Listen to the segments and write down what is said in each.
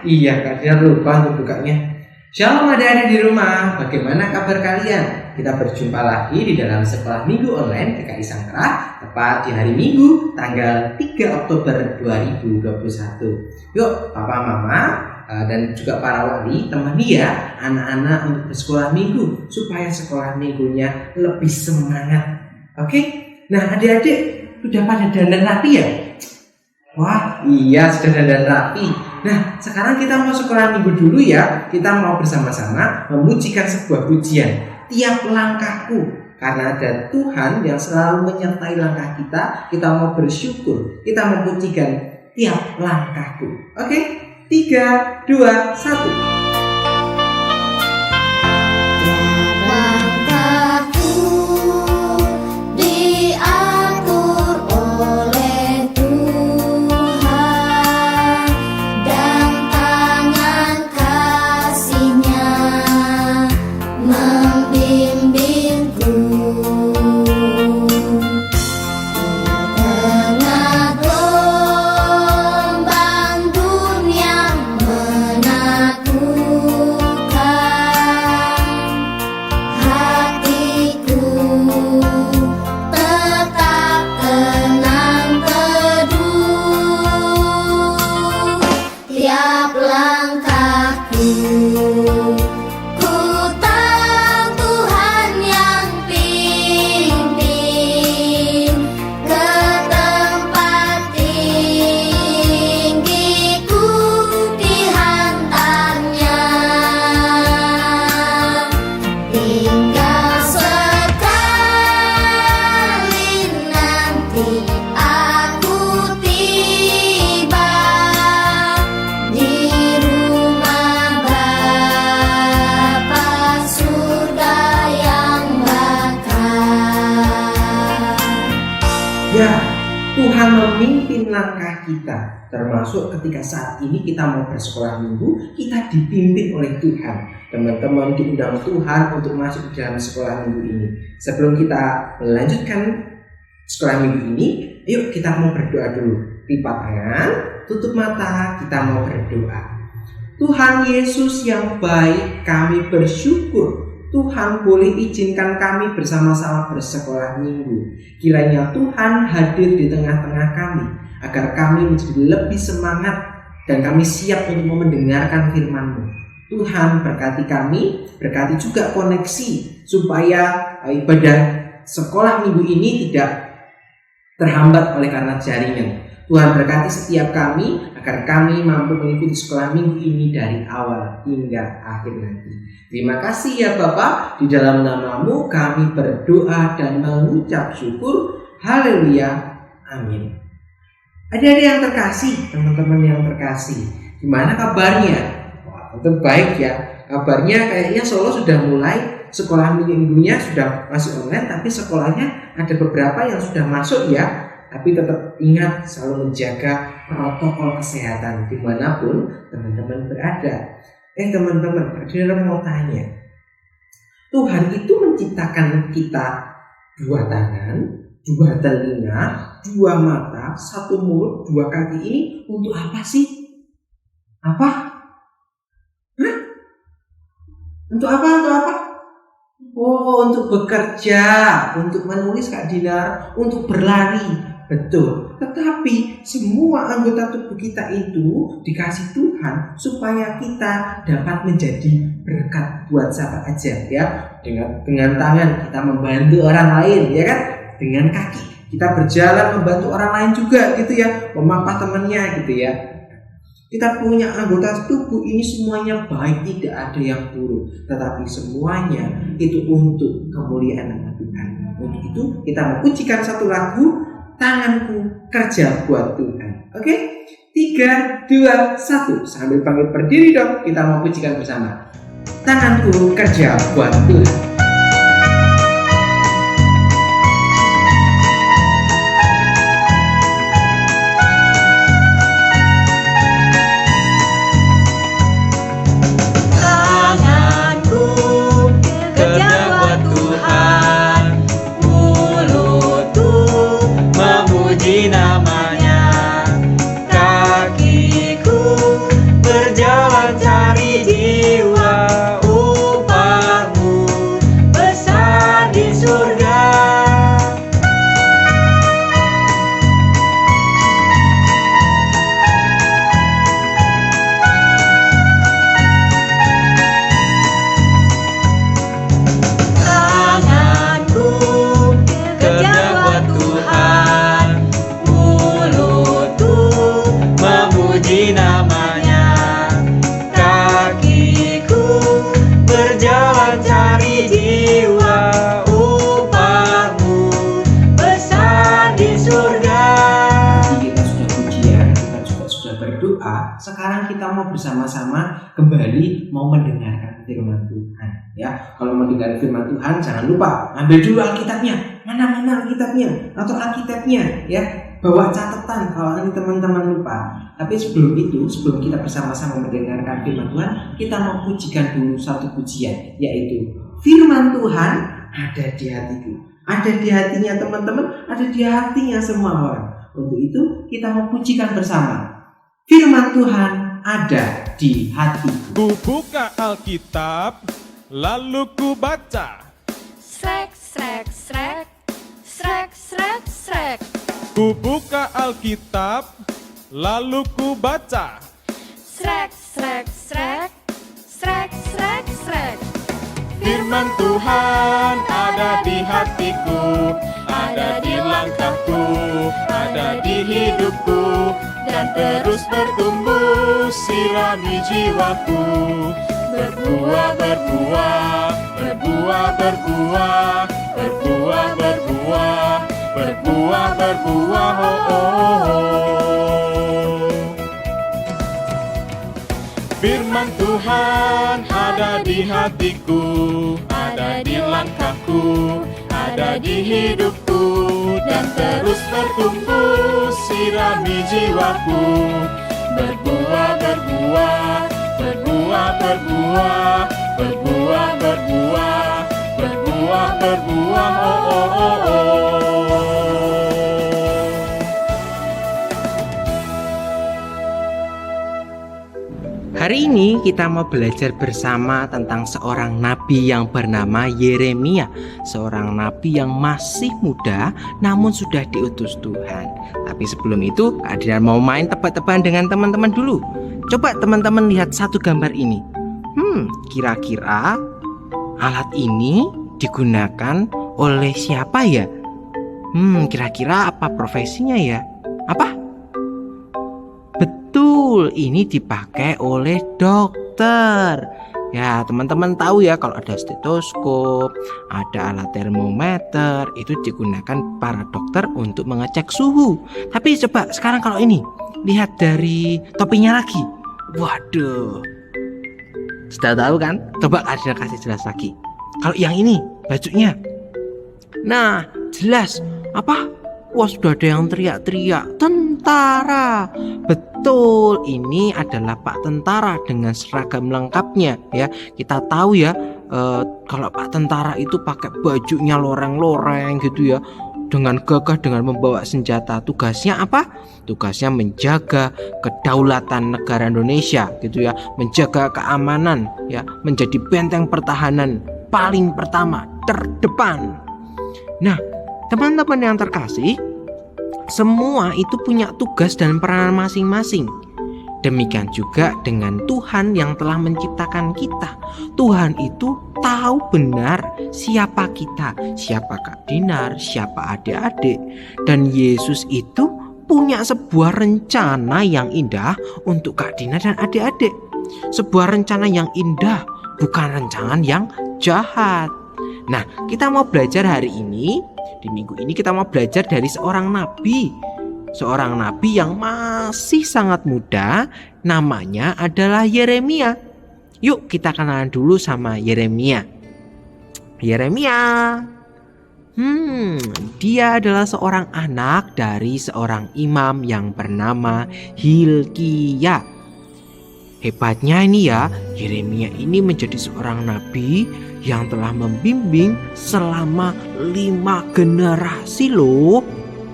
Iya, Kak Dinar lupa untuk bukanya. Shalom adik-adik di rumah, bagaimana kabar kalian? Kita berjumpa lagi di dalam sekolah minggu online GKI Sangkrah, tepat di hari Minggu, tanggal 3 Oktober 2021. Yuk, Papa, Mama, dan juga para wali, temani ya anak-anak untuk bersekolah minggu, supaya sekolah minggunya lebih semangat. Oke? Nah, adik-adik, sudah pada dandan rapi ya? Wah, iya sudah dandan rapi. Nah, sekarang kita mau sekolah minggu dulu ya. Kita mau bersama-sama memujikan sebuah pujian, tiap langkahku. Karena ada Tuhan yang selalu menyertai langkah kita, kita mau bersyukur. Kita memujikan tiap langkahku. Oke? 3, 2, 1. Ya, Tuhan memimpin langkah kita, termasuk ketika saat ini kita mau bersekolah minggu, kita dipimpin oleh Tuhan. Teman-teman diundang Tuhan untuk masuk ke dalam sekolah minggu ini. Sebelum kita melanjutkan sekolah minggu ini, yuk kita mau berdoa dulu. Lipat tangan, tutup mata, kita mau berdoa. Tuhan Yesus yang baik, kami bersyukur Tuhan boleh izinkan kami bersama-sama bersekolah minggu. Kiranya Tuhan hadir di tengah-tengah kami, agar kami menjadi lebih semangat dan kami siap untuk mendengarkan firman-Mu. Tuhan berkati kami, berkati juga koneksi, supaya ibadah sekolah minggu ini tidak terhambat oleh karena jaringan. Tuhan berkati setiap kami, agar kami mampu mengikuti sekolah minggu ini dari awal hingga akhir nanti. Terima kasih ya Bapa, di dalam nama-Mu kami berdoa dan mengucap syukur. Haleluya, amin. Adik-adik yang terkasih, teman-teman yang terkasih, gimana kabarnya? Wah, tentu baik ya. Kabarnya kayaknya Solo sudah mulai sekolah minggunya sudah masuk online, tapi sekolahnya ada beberapa yang sudah masuk ya. Tapi tetap ingat selalu menjaga protokol kesehatan dimanapun teman-teman berada. Teman-teman, Adina mau tanya, Tuhan itu menciptakan kita 2 tangan, 2 telinga, 2 mata, 1 mulut, 2 kaki ini untuk apa sih? Apa? Hah? Untuk apa? Untuk apa? Oh, untuk bekerja, untuk menulis Kak Dinar, untuk berlari. Betul, tetapi semua anggota tubuh kita itu dikasih Tuhan supaya kita dapat menjadi berkat buat siapa aja ya. Dengan tangan kita membantu orang lain ya kan, dengan kaki kita berjalan membantu orang lain juga gitu ya, memapah temannya gitu ya. Kita punya anggota tubuh ini semuanya baik, tidak ada yang buruk, tetapi semuanya itu untuk kemuliaan nama Tuhan. Untuk itu kita memujikan satu lagu, Tanganku Kerja Buat Tuhan. Oke? 3, 2, 1. Sambil panggil berdiri dong, kita mau pujikan bersama. Tanganku kerja buat Tuhan. Namanya, kakiku berjalan kembali mau mendengarkan firman Tuhan. Ya, kalau mendengar firman Tuhan jangan lupa ambil dulu Alkitabnya. Mana Alkitabnya atau Alkitabnya ya. Bawa catatan kalau nanti teman-teman lupa. Tapi sebelum itu, sebelum kita bersama-sama mendengarkan firman Tuhan, kita mau pujikan dulu satu pujian, yaitu firman Tuhan ada di hatiku. Ada di hatinya teman-teman, ada di hatinya semua orang. Untuk itu kita mau pujikan bersama. Firman Tuhan ada di hatiku. Ku buka Alkitab, lalu ku baca. Srek, srek, srek, srek, srek, srek. Ku buka Alkitab, lalu ku baca. Srek, srek, srek, srek, srek, srek. Firman Tuhan ada di hatiku, ada di langkahku, ada di hidupku, dan terus bertumbuh sirami jiwaku. Berbuah, berbuah, berbuah, berbuah, berbuah, berbuah, berbuah, berbuah, oh, oh, oh. Firman Tuhan ada di hatiku, ada di langkahku, ada di hidupku, dan terus bertumbuh sirami jiwaku. Berbuah, berbuah, berbuah, berbuah, berbuah, berbuah, berbuah, berbuah, oh, oh, oh, oh. Hari ini kita mau belajar bersama tentang seorang nabi yang bernama Yeremia. Seorang nabi yang masih muda namun sudah diutus Tuhan. Tapi sebelum itu, Adrian mau main tebak-tebakan dengan teman-teman dulu. Coba teman-teman lihat satu gambar ini. Kira-kira alat ini digunakan oleh siapa ya? Kira-kira apa profesinya ya? Apa? Betul, ini dipakai oleh dokter. Ya, teman-teman tahu ya kalau ada stetoskop, ada alat termometer, itu digunakan para dokter untuk mengecek suhu. Tapi coba sekarang kalau ini, lihat dari topinya lagi. Waduh. Sudah tahu kan? Coba Adrian kasih jelas lagi. Kalau yang ini, bajunya. Nah, jelas. Apa? Wah, sudah ada yang teriak-teriak, tentara. Betul, ini adalah Pak Tentara dengan seragam lengkapnya ya. Kita tahu ya, kalau Pak Tentara itu pakai bajunya loreng-loreng gitu ya, dengan gagah, dengan membawa senjata. Tugasnya apa? Tugasnya menjaga kedaulatan negara Indonesia gitu ya, menjaga keamanan ya, menjadi benteng pertahanan paling pertama, terdepan. Nah, teman-teman yang terkasih, semua itu punya tugas dan peranan masing-masing. Demikian juga dengan Tuhan yang telah menciptakan kita. Tuhan itu tahu benar siapa kita, siapa Kak Dinar, siapa adik-adik. Dan Yesus itu punya sebuah rencana yang indah untuk Kak Dinar dan adik-adik. Sebuah rencana yang indah, bukan rencana yang jahat. Nah, kita mau belajar hari ini. Di minggu ini kita mau belajar dari seorang nabi. Seorang nabi yang masih sangat muda, namanya adalah Yeremia. Yuk kita kenalan dulu sama Yeremia. Yeremia. Dia adalah seorang anak dari seorang imam yang bernama Hilkiah. Hebatnya ini ya, Yeremia ini menjadi seorang nabi yang telah membimbing selama 5 generasi loh.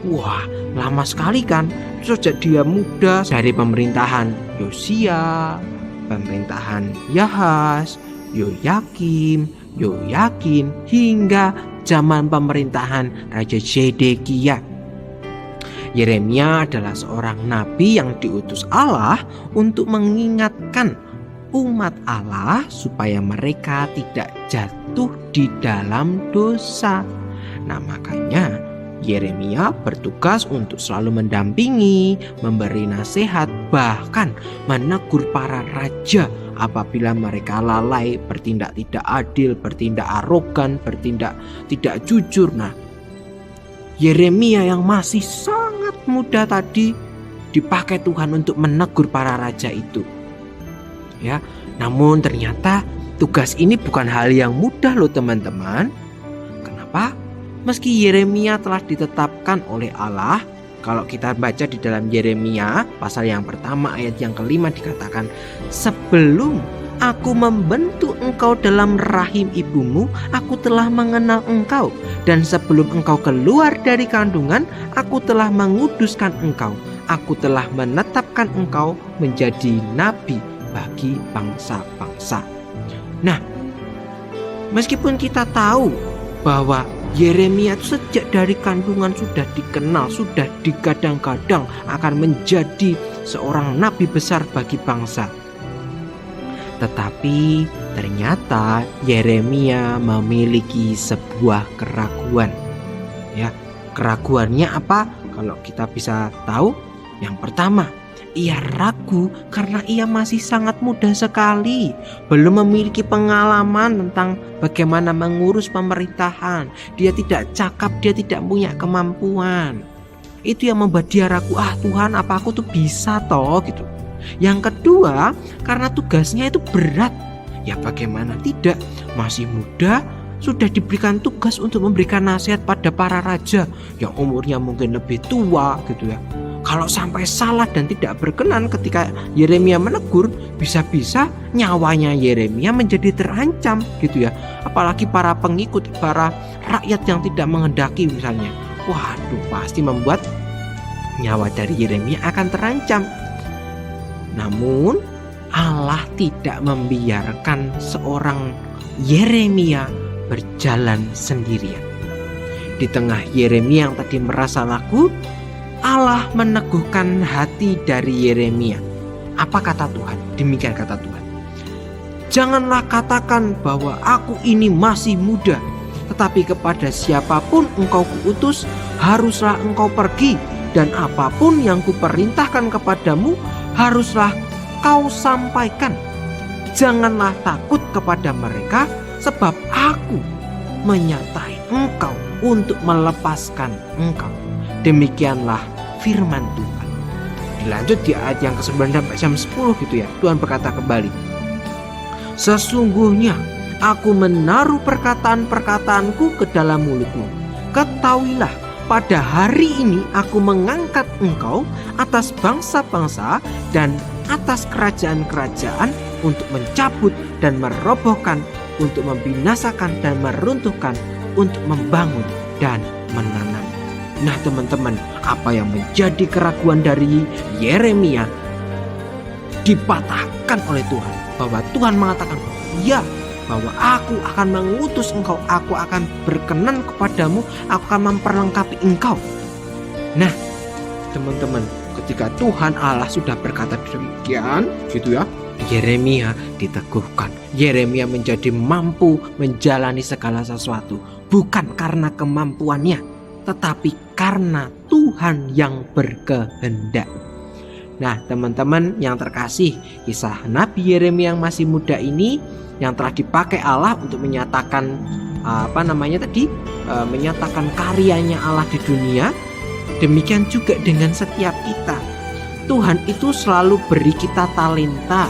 Wah, lama sekali kan. Sejak dia muda, dari pemerintahan Yosia, pemerintahan Yahas, Yoyakim, hingga zaman pemerintahan Raja Zedekiah. Yeremia adalah seorang nabi yang diutus Allah untuk mengingatkan umat Allah supaya mereka tidak jatuh di dalam dosa. Nah, makanya Yeremia bertugas untuk selalu mendampingi, memberi nasihat, bahkan menegur para raja apabila mereka lalai, bertindak tidak adil, bertindak arogan, bertindak tidak jujur. Nah, Yeremia yang masih sangat muda tadi dipakai Tuhan untuk menegur para raja itu. ya. Namun ternyata tugas ini bukan hal yang mudah loh teman-teman. Kenapa? Meski Yeremia telah ditetapkan oleh Allah, kalau kita baca di dalam Yeremia pasal yang pertama ayat yang kelima dikatakan, sebelum aku membentuk engkau dalam rahim ibumu, aku telah mengenal engkau. Dan sebelum engkau keluar dari kandungan, aku telah menguduskan engkau. Aku telah menetapkan engkau menjadi nabi bagi bangsa-bangsa. Nah, meskipun kita tahu bahwa Yeremia itu sejak dari kandungan sudah dikenal, sudah digadang-gadang akan menjadi seorang nabi besar bagi bangsa. Tetapi ternyata Yeremia memiliki sebuah keraguan. Ya, keraguannya apa? Kalau kita bisa tahu, yang pertama, ia ragu karena ia masih sangat muda sekali, belum memiliki pengalaman tentang bagaimana mengurus pemerintahan. Dia tidak cakap, dia tidak punya kemampuan. Itu yang membuat dia ragu, Tuhan, apa aku tuh bisa toh gitu. Yang kedua, karena tugasnya itu berat. Ya bagaimana tidak, masih muda, sudah diberikan tugas untuk memberikan nasihat pada para raja yang umurnya mungkin lebih tua gitu ya. Kalau sampai salah dan tidak berkenan ketika Yeremia menegur, bisa-bisa nyawanya Yeremia menjadi terancam gitu ya. Apalagi para pengikut, para rakyat yang tidak menghendaki misalnya. Waduh, pasti membuat nyawa dari Yeremia akan terancam. Namun Allah tidak membiarkan seorang Yeremia berjalan sendirian. Di tengah Yeremia yang tadi merasa ragu, Allah meneguhkan hati dari Yeremia. Apa kata Tuhan? Demikian kata Tuhan. Janganlah katakan bahwa aku ini masih muda, tetapi kepada siapapun engkau kuutus, haruslah engkau pergi, dan apapun yang kuperintahkan kepadamu, haruslah kau sampaikan. Janganlah takut kepada mereka, sebab aku menyertai engkau untuk melepaskan engkau. Demikianlah firman Tuhan. Dilanjut di ayat yang ke-9 sampai jam 10 gitu ya. Tuhan berkata kembali, sesungguhnya aku menaruh perkataan-perkataanku ke dalam mulutmu. Ketahuilah, pada hari ini aku mengangkat engkau atas bangsa-bangsa dan atas kerajaan-kerajaan untuk mencabut dan merobohkan, untuk membinasakan dan meruntuhkan, untuk membangun dan menanam. Nah teman-teman, apa yang menjadi keraguan dari Yeremia dipatahkan oleh Tuhan. Bahwa Tuhan mengatakan, ya, bahwa aku akan mengutus engkau, aku akan berkenan kepadamu, aku akan memperlengkapi engkau. Nah teman-teman, ketika Tuhan Allah sudah berkata demikian gitu ya, Yeremia diteguhkan. Yeremia menjadi mampu menjalani segala sesuatu, bukan karena kemampuannya, tetapi karena Tuhan yang berkehendak. Nah teman-teman yang terkasih, kisah Nabi Yeremia yang masih muda ini yang telah dipakai Allah untuk menyatakan menyatakan karyanya Allah di dunia. Demikian juga dengan setiap kita. Tuhan itu selalu beri kita talenta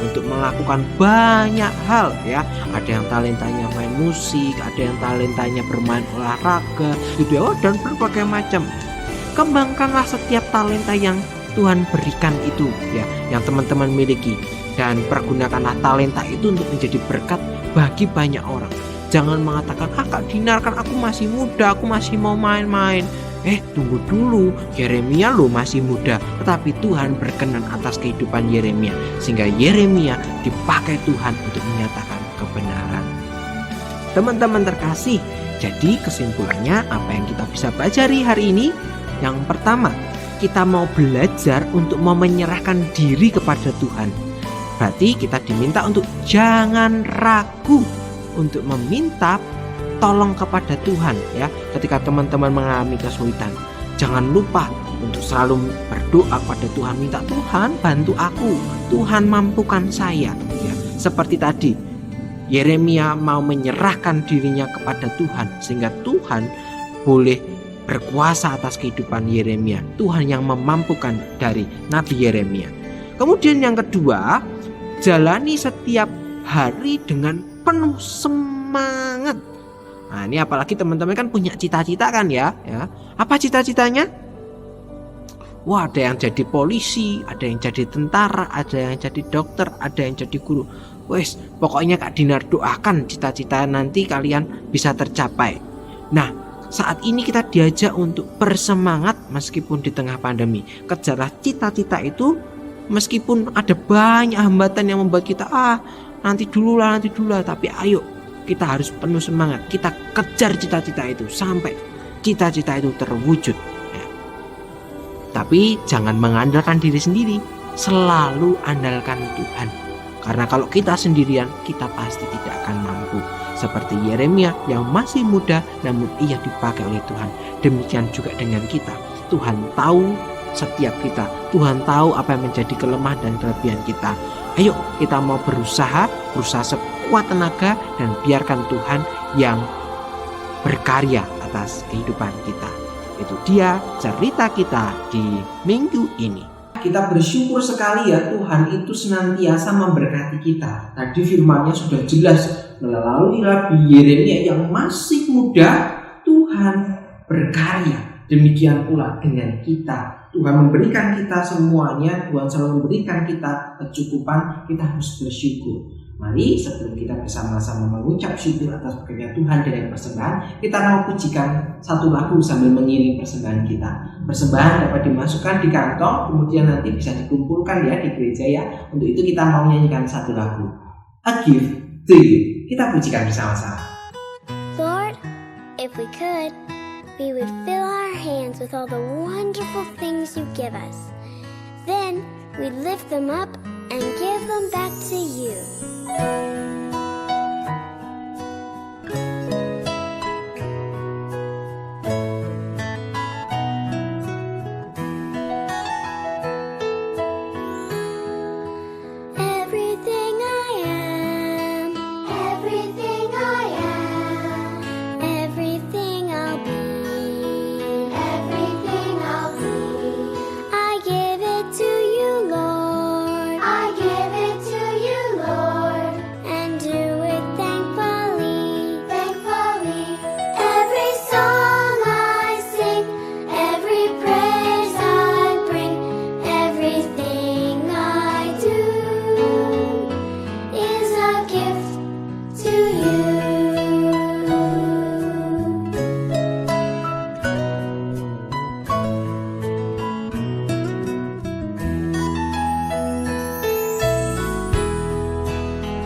untuk melakukan banyak hal ya. Ada yang talentanya main musik, ada yang talentanya bermain olahraga gitu ya, dan berbagai macam. Kembangkanlah setiap talenta yang Tuhan berikan itu ya, yang teman-teman miliki, dan pergunakanlah talenta itu untuk menjadi berkat bagi banyak orang. Jangan mengatakan, Kak Dinar, kan aku masih muda, aku masih mau main-main. Tunggu dulu, Yeremia lo masih muda, tetapi Tuhan berkenan atas kehidupan Yeremia, sehingga Yeremia dipakai Tuhan untuk menyatakan kebenaran. Teman-teman terkasih, jadi kesimpulannya apa yang kita bisa pelajari hari ini? Yang pertama, kita mau belajar untuk mau menyerahkan diri kepada Tuhan. Berarti kita diminta untuk jangan ragu untuk meminta tolong kepada Tuhan ya. Ketika teman-teman mengalami kesulitan, jangan lupa untuk selalu berdoa kepada Tuhan, minta Tuhan bantu aku, Tuhan mampukan saya ya. Seperti tadi Yeremia mau menyerahkan dirinya kepada Tuhan, sehingga Tuhan boleh berkuasa atas kehidupan Yeremia. Tuhan yang memampukan dari Nabi Yeremia. Kemudian yang kedua, jalani setiap hari dengan penuh semangat. Nah, ini apalagi teman-teman kan punya cita-cita kan ya. Apa cita-citanya? Wah, ada yang jadi polisi, ada yang jadi tentara, ada yang jadi dokter, ada yang jadi guru. Wes, pokoknya Kak Dinar doakan cita-cita nanti kalian bisa tercapai. Nah, saat ini kita diajak untuk bersemangat meskipun di tengah pandemi. Kejarlah cita-cita itu meskipun ada banyak hambatan yang membuat kita nanti dulu lah. Tapi ayo, kita harus penuh semangat. Kita kejar cita-cita itu sampai cita-cita itu terwujud. Tapi jangan mengandalkan diri sendiri, selalu andalkan Tuhan. Karena kalau kita sendirian, kita pasti tidak akan mampu. Seperti Yeremia yang masih muda namun ia dipakai oleh Tuhan. Demikian juga dengan kita. Tuhan tahu setiap kita. Tuhan tahu apa yang menjadi kelemahan dan kelebihan kita. Ayo kita mau berusaha sekuat tenaga dan biarkan Tuhan yang berkarya atas kehidupan kita. Itu dia cerita kita di minggu ini. Kita bersyukur sekali ya, Tuhan itu senantiasa memberkati kita. Tadi firman-Nya sudah jelas, melalui Nabi Yeremia yang masih muda, Tuhan berkarya. Demikian pula dengan kita. Tuhan memberikan kita semuanya, Tuhan selalu memberikan kita kecukupan, kita harus bersyukur. Mari sebelum kita bersama-sama mengucap syukur atas pekerjaan Tuhan dengan persembahan, kita mau pujikan satu lagu sambil mengiring persembahan kita. Persembahan dapat dimasukkan di kantong, kemudian nanti bisa dikumpulkan ya di gereja ya. Untuk itu kita mau nyanyikan satu lagu, A Gift to You. Kita pujikan bersama-sama. Lord, if we could, we would fill our hands with all the wonderful things you give us. Then we'd lift them up and give them back to you. Everything I am, everything I am, everything I'll be, everything I'll be. I give it to you, Lord. I give it to you, Lord. And do it thankfully, thankfully. Every song I sing, every praise I bring, everything I do is a gift to you.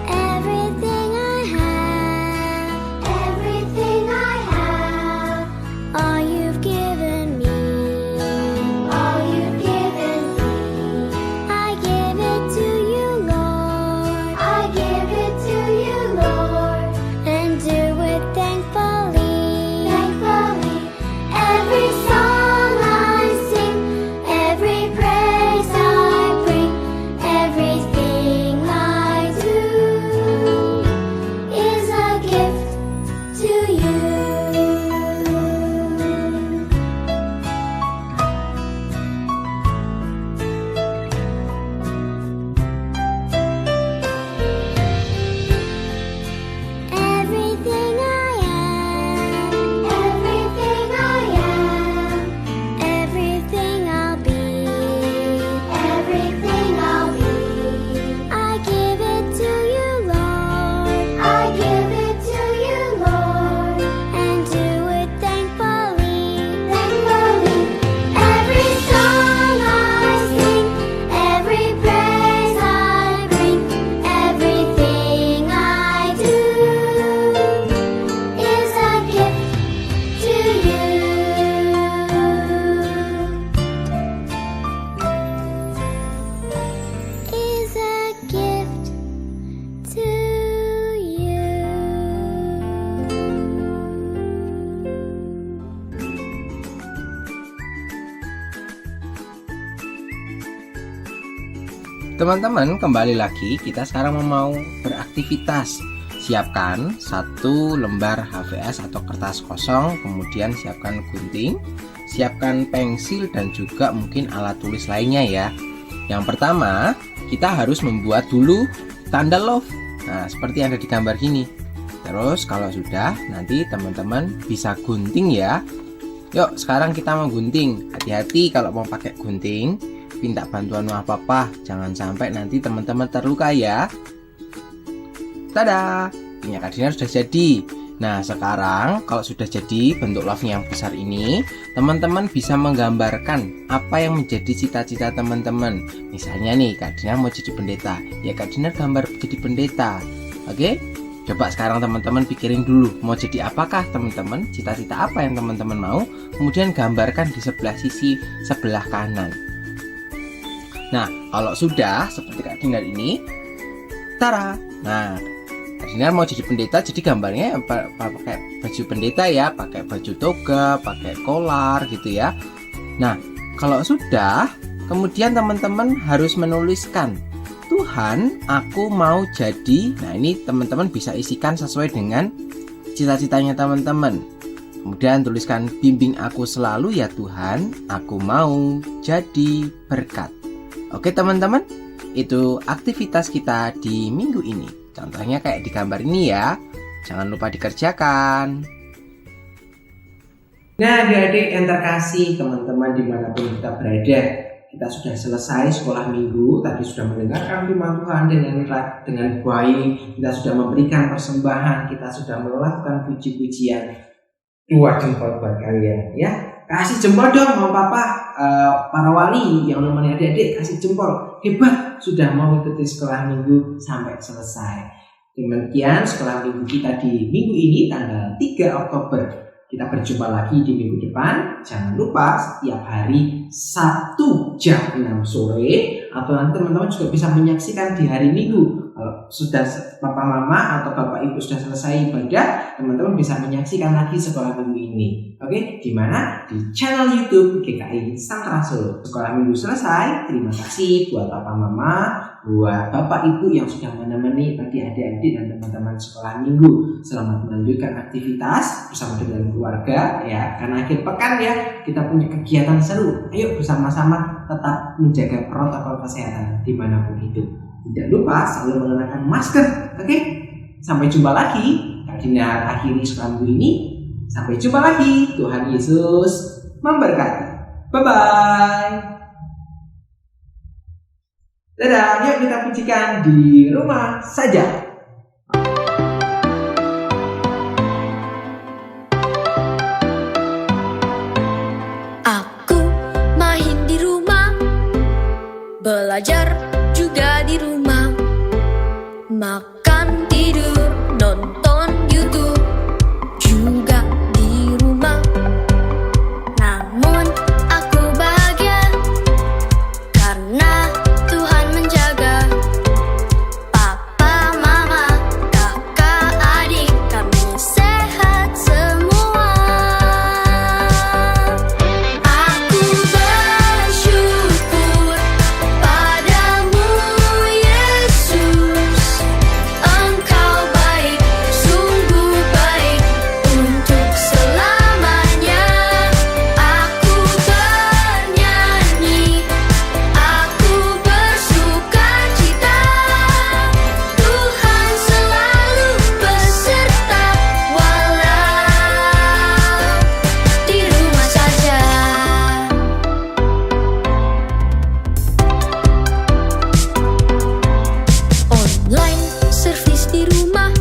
Everything I have, everything I have, all you've given me, all you've given me. I give it to you, Lord. I give it to you, Lord. And do it thankfully, thankfully. Every song I sing, every praise I bring, everything I do is a gift to you. Everything I am, everything I am, everything I'll be, everything I'll be. I give it to you, Lord. I give it to you, Lord. And do it thankfully, thankfully. Every song I sing, every praise I bring, everything I do is a gift to you. Is a gift to you. Teman-teman, kembali lagi kita sekarang mau beraktivitas. Siapkan satu lembar HVS atau kertas kosong, kemudian siapkan gunting, siapkan pensil dan juga mungkin alat tulis lainnya ya. Yang pertama, kita harus membuat dulu tanda love. Nah, seperti yang ada di gambar gini. Terus kalau sudah, nanti teman-teman bisa gunting ya. Yuk, sekarang kita mau gunting. Hati-hati kalau mau pakai gunting, minta bantuan sama papa. Jangan sampai nanti teman-teman terluka ya. Tada, minyak Kak Dinar sudah jadi. Nah, sekarang kalau sudah jadi bentuk love-nya yang besar ini, teman-teman bisa menggambarkan apa yang menjadi cita-cita teman-teman. Misalnya nih, Kak Dinar mau jadi pendeta. Ya, Kak Dinar gambar jadi pendeta. Oke? Coba sekarang teman-teman pikirin dulu, mau jadi apakah teman-teman? Cita-cita apa yang teman-teman mau? Kemudian gambarkan di sebelah sisi sebelah kanan. Nah, kalau sudah seperti Kak Dinar ini, tara. Nah, Kak Dinar mau jadi pendeta, jadi gambarnya pakai baju pendeta ya, pakai baju toga, pakai kolar gitu ya. Nah, kalau sudah, kemudian teman-teman harus menuliskan, Tuhan, aku mau jadi. Nah, ini teman-teman bisa isikan sesuai dengan cita-citanya teman-teman. Kemudian tuliskan, bimbing aku selalu ya Tuhan, aku mau jadi berkat. Oke teman-teman, itu aktivitas kita di minggu ini. Contohnya kayak di gambar ini ya. Jangan lupa dikerjakan. Nah, adik-adik yang terkasih, teman-teman dimanapun kita berada, kita sudah selesai sekolah minggu. Tadi sudah mendengarkan firman Tuhan dengan baik. Kita sudah memberikan persembahan. Kita sudah melakukan puji-pujian. 2 jempol buat kalian ya. Kasih jempol dong sama papa, para wali yang menemani adik-adik, kasih jempol. Hebat, sudah mau ikuti sekolah minggu sampai selesai. Demikian sekolah minggu kita di minggu ini tanggal 3 Oktober. Kita berjumpa lagi di minggu depan. Jangan lupa setiap hari Sabtu jam 6 sore. Atau nanti teman-teman juga bisa menyaksikan di hari Minggu. Kalau sudah papa mama atau bapak ibu sudah selesai ibadah, teman-teman bisa menyaksikan lagi sekolah minggu ini. Oke, di mana? Di channel YouTube GKI Sangkara Solo. Sekolah minggu selesai. Terima kasih buat papa mama, buat bapak ibu yang sudah menemani bagi adik-adik dan teman-teman sekolah minggu. Selamat melanjutkan aktivitas bersama dengan keluarga ya. Karena akhir pekan ya, kita punya kegiatan seru. Ayo bersama-sama tetap menjaga protokol kesehatan dimanapun itu. Tidak lupa selalu mengenakan masker. Oke? Sampai jumpa lagi. Kak Dinar akhiri sekolah minggu ini. Sampai jumpa lagi. Tuhan Yesus memberkati. Bye-bye. Dadah, yuk kita pujikan di rumah saja. Aku main di rumah, belajar juga di rumah, makan, tidur, nonton YouTube juga di rumah. Namun aku bahagia karena Tuhan menjaga papa, mama, kakak, adik, kami sehat semua. Aku bersyukur padamu Yesus, Engkau baik, sungguh baik untuk selamanya. Aku bernyanyi, aku bersuka cita, Tuhan selalu beserta walau di rumah saja. Online service di rumah,